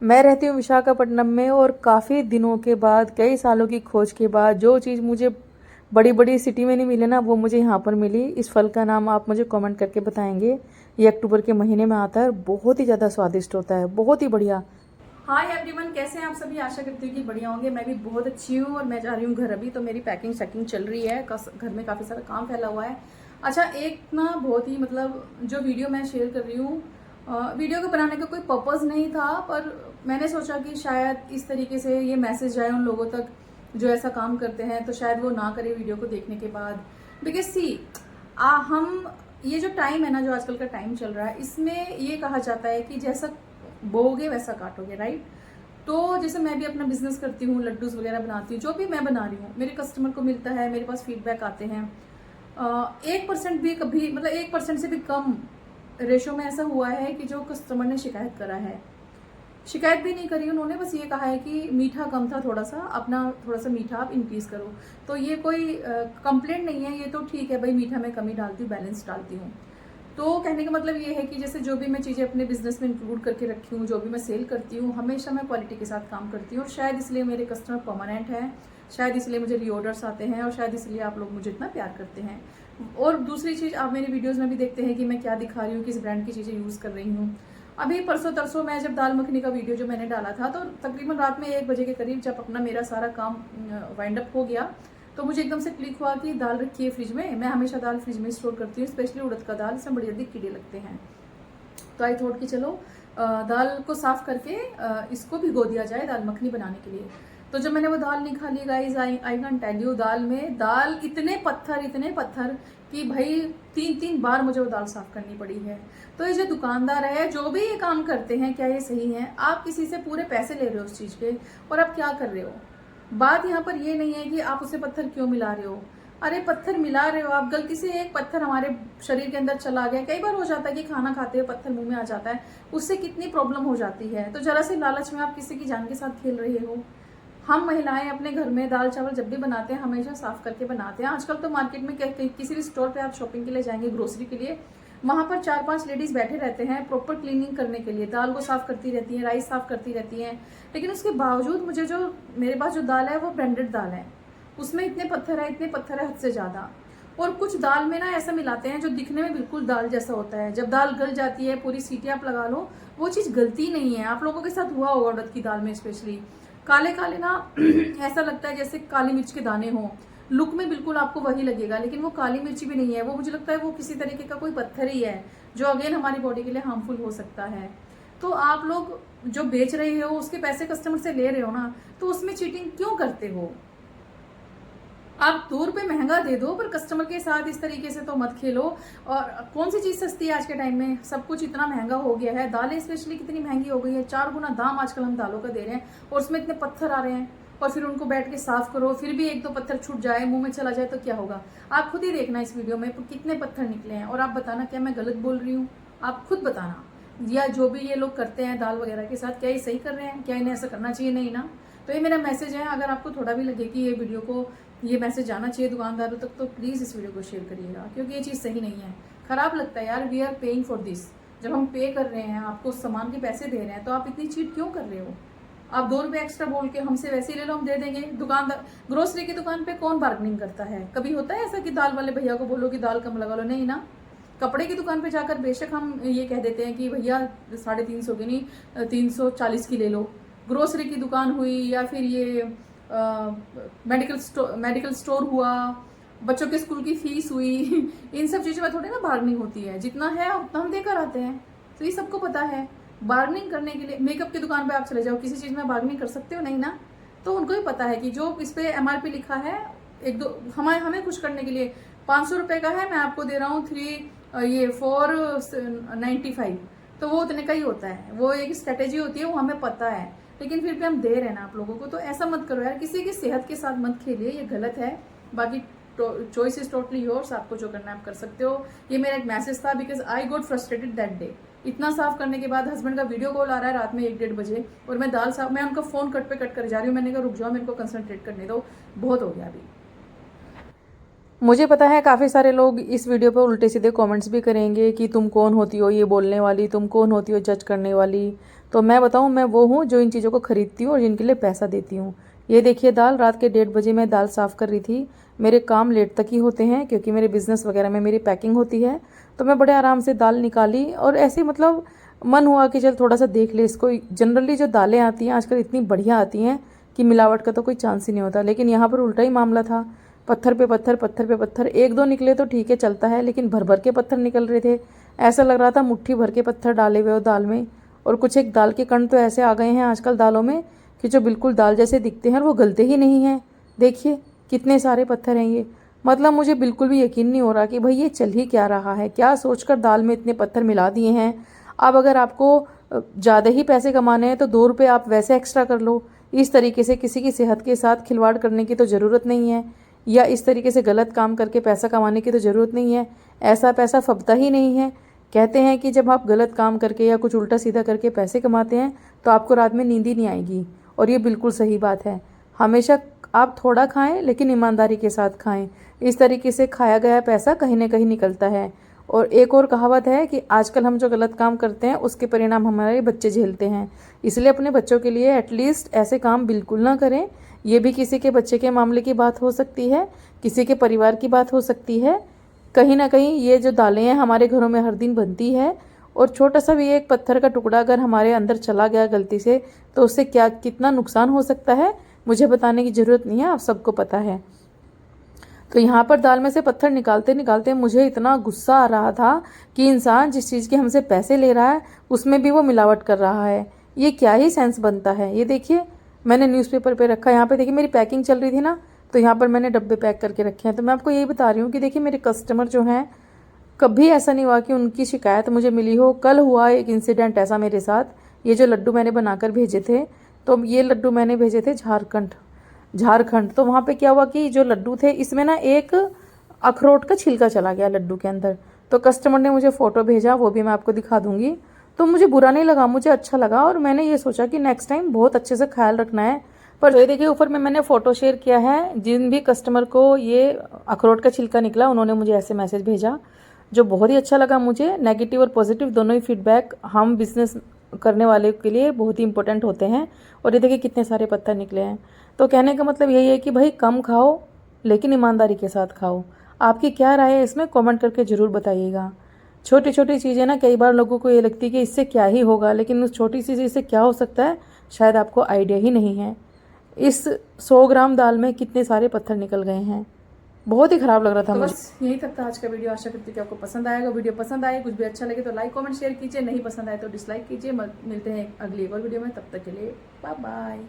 मैं रहती हूँ विशाखापट्टनम में और काफ़ी दिनों के बाद, कई सालों की खोज के बाद जो चीज़ मुझे बड़ी बड़ी सिटी में नहीं मिले ना, वो मुझे यहाँ पर मिली। इस फल का नाम आप मुझे कमेंट करके बताएंगे। ये अक्टूबर के महीने में आता है, बहुत ही ज़्यादा स्वादिष्ट होता है, बहुत ही बढ़िया। हाय एवरीवन, कैसे हैं आप सभी? आशा करती हूँ कि बढ़िया होंगे। मैं भी बहुत अच्छी हूँ और मैं जा रही हूँ घर अभी, तो मेरी पैकिंग शैकिंग चल रही है। घर में काफ़ी सारा काम फैला हुआ है। अच्छा, एक ना बहुत ही मतलब जो वीडियो मैं शेयर कर रही हूँ, वीडियो को बनाने का कोई पर्पज़ नहीं था, पर मैंने सोचा कि शायद इस तरीके से ये मैसेज जाए उन लोगों तक जो ऐसा काम करते हैं, तो शायद वो ना करे वीडियो को देखने के बाद। बिकॉज सी हम ये जो टाइम है ना, जो आजकल का टाइम चल रहा है, इसमें ये कहा जाता है कि जैसा बोओगे वैसा काटोगे, राइट? तो जैसे मैं भी अपना बिजनेस करती हूँ, लड्डूज वगैरह बनाती हूँ, जो भी मैं बना रही हूँ मेरे कस्टमर को मिलता है, मेरे पास फीडबैक आते हैं। 1% भी कभी, मतलब 1% से भी कम रेशो में ऐसा हुआ है कि जो कस्टमर ने शिकायत करा है। शिकायत भी नहीं करी उन्होंने, बस ये कहा है कि मीठा कम था, थोड़ा सा अपना थोड़ा सा मीठा आप इंक्रीज करो। तो ये कोई कंप्लेंट नहीं है, ये तो ठीक है भाई, मीठा मैं कमी डालती हूँ, बैलेंस डालती हूँ। तो कहने का मतलब ये है कि जैसे जो भी मैं चीज़ें अपने बिजनेस में इंक्लूड करके रखी हूँ, जो भी मैं सेल करती हूँ, हमेशा मैं क्वालिटी के साथ काम करती हूँ। और शायद इसलिए मेरे कस्टमर परमानेंट हैं, शायद इसलिए मुझे रीऑर्डर्स आते हैं, और शायद इसलिए आप लोग मुझे इतना प्यार करते हैं। और दूसरी चीज़, आप मेरी वीडियोस में भी देखते हैं कि मैं क्या दिखा रही हूँ, किस ब्रांड की चीज़ें यूज़ कर रही हूँ। अभी परसों तरसों मैं जब दाल मखनी का वीडियो जो मैंने डाला था, तो तकरीबन रात में 1 बजे के करीब जब अपना मेरा सारा काम वाइंड अप हो गया, तो मुझे एकदम से क्लिक हुआ कि दाल रखी है फ्रिज में। मैं हमेशा दाल फ्रिज में स्टोर करती हूँ, स्पेशली उड़द का दाल, इसमें बड़ी जल्दी कीड़े लगते हैं। तो आई थॉट कि चलो दाल को साफ करके इसको भिगो दिया जाए दाल मखनी बनाने के लिए। तो जब मैंने वो दाल निकाली guys, I can tell you, दाल इतने पत्थर कि भाई 3-3 बार मुझे वो दाल साफ करनी पड़ी है। तो ये जो दुकानदार है, जो भी ये काम करते हैं, क्या ये सही है? आप किसी से पूरे पैसे ले रहे हो उस चीज के, और आप क्या कर रहे हो? बात यहाँ पर ये नहीं है कि आप उसे पत्थर क्यों मिला रहे हो। अरे पत्थर मिला रहे हो आप, गलती से एक पत्थर हमारे शरीर के अंदर चला गया, कई बार हो जाता है कि खाना खाते हुए पत्थर मुंह में आ जाता है, उससे कितनी प्रॉब्लम हो जाती है। तो जरा से लालच में आप किसी की जान के साथ खेल रहे हो। हम महिलाएं अपने घर में दाल चावल जब भी बनाते हैं, हमेशा साफ करके बनाते हैं। आजकल तो मार्केट में किसी भी स्टोर पे आप शॉपिंग के लिए जाएंगे, ग्रोसरी के लिए, वहां पर 4-5 लेडीज बैठे रहते हैं प्रॉपर क्लीनिंग करने के लिए, दाल को साफ करती रहती हैं, राइस साफ करती रहती हैं। लेकिन उसके बावजूद मुझे जो मेरे पास जो दाल है वो ब्रांडेड दाल है, उसमें इतने पत्थर है हद से ज्यादा। और कुछ दाल में ना ऐसा मिलाते हैं जो दिखने में बिल्कुल दाल जैसा होता है, जब दाल गल जाती है, पूरी सीटी आप लगा लो, वो चीज गलती नहीं है। आप लोगों के साथ हुआ होगा उड़द की दाल में स्पेशली, काले काले ना ऐसा लगता है जैसे काली मिर्च के दाने हों। लुक में बिल्कुल आपको वही लगेगा, लेकिन वो काली मिर्ची भी नहीं है, वो मुझे लगता है वो किसी तरीके का कोई पत्थर ही है, जो अगेन हमारी बॉडी के लिए हार्मफुल हो सकता है। तो आप लोग जो बेच रहे हो, उसके पैसे कस्टमर से ले रहे हो ना, तो उसमें चीटिंग क्यों करते हो? आप 2 रुपए महंगा दे दो, पर कस्टमर के साथ इस तरीके से तो मत खेलो। और कौन सी चीज सस्ती है आज के टाइम में? सब कुछ इतना महंगा हो गया है, दालें स्पेशली कितनी महंगी हो गई है, 4 गुना दाम आजकल हम दालों का दे रहे हैं, और उसमें इतने पत्थर आ रहे हैं। और फिर उनको बैठ के साफ करो, फिर भी 1-2 पत्थर छूट जाए, मुंह में चला जाए, तो क्या होगा? आप खुद ही देखना इस वीडियो में कितने पत्थर निकले हैं, और आप बताना क्या मैं गलत बोल रही हूँ? आप खुद बताना। या जो भी ये लोग करते हैं दाल वगैरह के साथ, क्या ये सही कर रहे हैं? क्या इन्हें ऐसा करना चाहिए? नहीं ना। तो ये मेरा मैसेज है, अगर आपको थोड़ा भी लगे कि ये वीडियो को, ये मैसेज जाना चाहिए दुकानदारों तक, तो प्लीज़ इस वीडियो को शेयर करिएगा, क्योंकि ये चीज़ सही नहीं है। खराब लगता है यार, we are paying for this. जब हम पे कर रहे हैं, आपको सामान के पैसे दे रहे हैं, तो आप इतनी चीट क्यों कर रहे हो? आप 2 रुपए एक्स्ट्रा बोल के हमसे वैसे ही ले लो, हम दे देंगे। दुकानदार, ग्रोसरी की दुकान पे कौन बार्गेनिंग करता है? कभी होता है ऐसा कि दाल वाले भैया को बोलो कि दाल कम लगा लो? नहीं ना। कपड़े की दुकान पे जाकर बेशक हम ये कह देते हैं कि भैया 350 की नहीं, 340 की ले लो। ग्रोसरी की दुकान हुई, या फिर ये मेडिकल स्टोर हुआ, बच्चों के स्कूल की फीस हुई इन सब चीजों में थोड़ी ना बार्गेनिंग होती है, जितना है उतना हम देकर आते हैं। तो ये सबको पता है। बार्गेनिंग करने के लिए मेकअप की दुकान पे आप चले जाओ, किसी चीज में बार्गेनिंग कर सकते हो? नहीं ना। तो उनको भी पता है कि जो इस पे एमआरपी लिखा है, एक दो हमें हमें खुश करने के लिए 500 रुपए का है, मैं आपको दे रहा हूँ 495, तो वो उतने का ही होता है। वो एक स्ट्रेटेजी होती है, वो हमें पता है, लेकिन फिर भी हम दे रहे हैं ना आप लोगों को। तो ऐसा मत करो यार, किसी की सेहत के साथ मत खेलिए, ये गलत है। बाकी चॉइस इज टोटली योर्स, आपको जो करना है आप कर सकते हो। ये मेरा एक मैसेज था, because I got frustrated that day. इतना साफ करने के बाद हस्बैंड का वीडियो कॉल आ रहा है रात में 1-1:30 बजे, और मैं दाल साफ, मैं उनका फोन कट पे कट कर जा रही हूँ। मैंने कहा रुक जाओ, मेरे को कंसंट्रेट करने दो, बहुत हो गया अभी। मुझे पता है काफ़ी सारे लोग इस वीडियो पर उल्टे सीधे कमेंट्स भी करेंगे कि तुम कौन होती हो ये बोलने वाली, तुम कौन होती हो जज करने वाली। तो मैं बताऊं, मैं वो हूँ जो इन चीज़ों को खरीदती हूँ और जिनके लिए पैसा देती हूँ। ये देखिए दाल, रात के 1:30 बजे मैं दाल साफ़ कर रही थी। मेरे काम लेट तक ही होते हैं क्योंकि मेरे बिज़नेस वगैरह में मेरी पैकिंग होती है। तो मैं बड़े आराम से दाल निकाली और ऐसे मतलब मन हुआ कि चल थोड़ा सा देख ले इसको। जनरली जो दालें आती हैं आजकल इतनी बढ़िया आती हैं कि मिलावट का तो कोई चांस ही नहीं होता, लेकिन यहाँ पर उल्टा ही मामला था। पत्थर पे पत्थर, पत्थर पे पत्थर। एक दो निकले तो ठीक है, चलता है, लेकिन भर भर के पत्थर निकल रहे थे। ऐसा लग रहा था मुट्ठी भर के पत्थर डाले हुए हो दाल में। और कुछ एक दाल के कण तो ऐसे आ गए हैं आजकल दालों में कि जो बिल्कुल दाल जैसे दिखते हैं और वो गलते ही नहीं हैं। देखिए कितने सारे पत्थर हैं ये। मतलब मुझे बिल्कुल भी यकीन नहीं हो रहा कि भाई ये चल ही क्या रहा है, क्या सोचकर दाल में इतने पत्थर मिला दिए हैं। अब अगर आपको ज़्यादा ही पैसे कमाने हैं तो 2 रुपये आप वैसे एक्स्ट्रा कर लो। इस तरीके से किसी की सेहत के साथ खिलवाड़ करने की तो ज़रूरत नहीं है, या इस तरीके से गलत काम करके पैसा कमाने की तो ज़रूरत नहीं है। ऐसा पैसा फबता ही नहीं है। कहते हैं कि जब आप गलत काम करके या कुछ उल्टा सीधा करके पैसे कमाते हैं तो आपको रात में नींद ही नहीं आएगी, और ये बिल्कुल सही बात है। हमेशा आप थोड़ा खाएं लेकिन ईमानदारी के साथ खाएं। इस तरीके से खाया गया पैसा कहीं ना कहीं निकलता है। और एक और कहावत है कि आजकल हम जो गलत काम करते हैं उसके परिणाम हमारे बच्चे झेलते हैं। इसलिए अपने बच्चों के लिए एटलीस्ट ऐसे काम बिल्कुल ना करें। ये भी किसी के बच्चे के मामले की बात हो सकती है, किसी के परिवार की बात हो सकती है। कहीं ना कहीं ये जो दालें हैं हमारे घरों में हर दिन बनती है, और छोटा सा भी एक पत्थर का टुकड़ा अगर हमारे अंदर चला गया गलती से तो उससे क्या कितना नुकसान हो सकता है मुझे बताने की ज़रूरत नहीं है, आप सबको पता है। तो यहाँ पर दाल में से पत्थर निकालते निकालते मुझे इतना गुस्सा आ रहा था कि इंसान जिस चीज़ के हमसे पैसे ले रहा है उसमें भी वो मिलावट कर रहा है। ये क्या ही सेंस बनता है। ये देखिए मैंने न्यूज़पेपर पे रखा, यहाँ पे देखिए मेरी पैकिंग चल रही थी ना, तो यहाँ पर मैंने डब्बे पैक करके रखे हैं। तो मैं आपको यही बता रही हूँ कि देखिए मेरे कस्टमर जो हैं, कभी ऐसा नहीं हुआ कि उनकी शिकायत मुझे मिली हो। कल हुआ एक इंसिडेंट ऐसा मेरे साथ। ये जो लड्डू मैंने बनाकर भेजे थे, तो ये लड्डू मैंने भेजे थे झारखंड। तो वहाँ पे क्या हुआ कि जो लड्डू थे इसमें ना एक अखरोट का छिलका चला गया लड्डू के अंदर। तो कस्टमर ने मुझे फ़ोटो भेजा, वो भी मैं आपको दिखा दूंगी। तो मुझे बुरा नहीं लगा, मुझे अच्छा लगा, और मैंने ये सोचा कि नेक्स्ट टाइम बहुत अच्छे से ख्याल रखना है। पर ये देखिए ऊपर में मैंने फ़ोटो शेयर किया है। जिन भी कस्टमर को ये अखरोट का छिलका निकला उन्होंने मुझे ऐसे मैसेज भेजा, जो बहुत ही अच्छा लगा मुझे। नेगेटिव और पॉजिटिव दोनों ही फीडबैक हम बिजनेस करने वाले के लिए बहुत ही इंपॉर्टेंट होते हैं। और ये देखिए कितने सारे पत्थर निकले हैं। तो कहने का मतलब यही है कि भाई कम खाओ लेकिन ईमानदारी के साथ खाओ। आपकी क्या राय है इसमें कमेंट करके ज़रूर बताइएगा। छोटी छोटी चीज़ें ना कई बार लोगों को ये लगती है कि इससे क्या ही होगा, लेकिन उस छोटी सी चीज़ से क्या हो सकता है शायद आपको आइडिया ही नहीं है। इस 100 ग्राम दाल में कितने सारे पत्थर निकल गए हैं। बहुत ही ख़राब लग रहा था। तो बस यही तक था आज का वीडियो। आशा करती हूँ कि आपको पसंद आएगा। वीडियो पसंद आए, कुछ भी अच्छा लगे तो लाइक कमेंट शेयर कीजिए, नहीं पसंद आए तो डिसलाइक कीजिए। मिलते हैं अगली एक और वीडियो में, तब तक के लिए बाय बाय।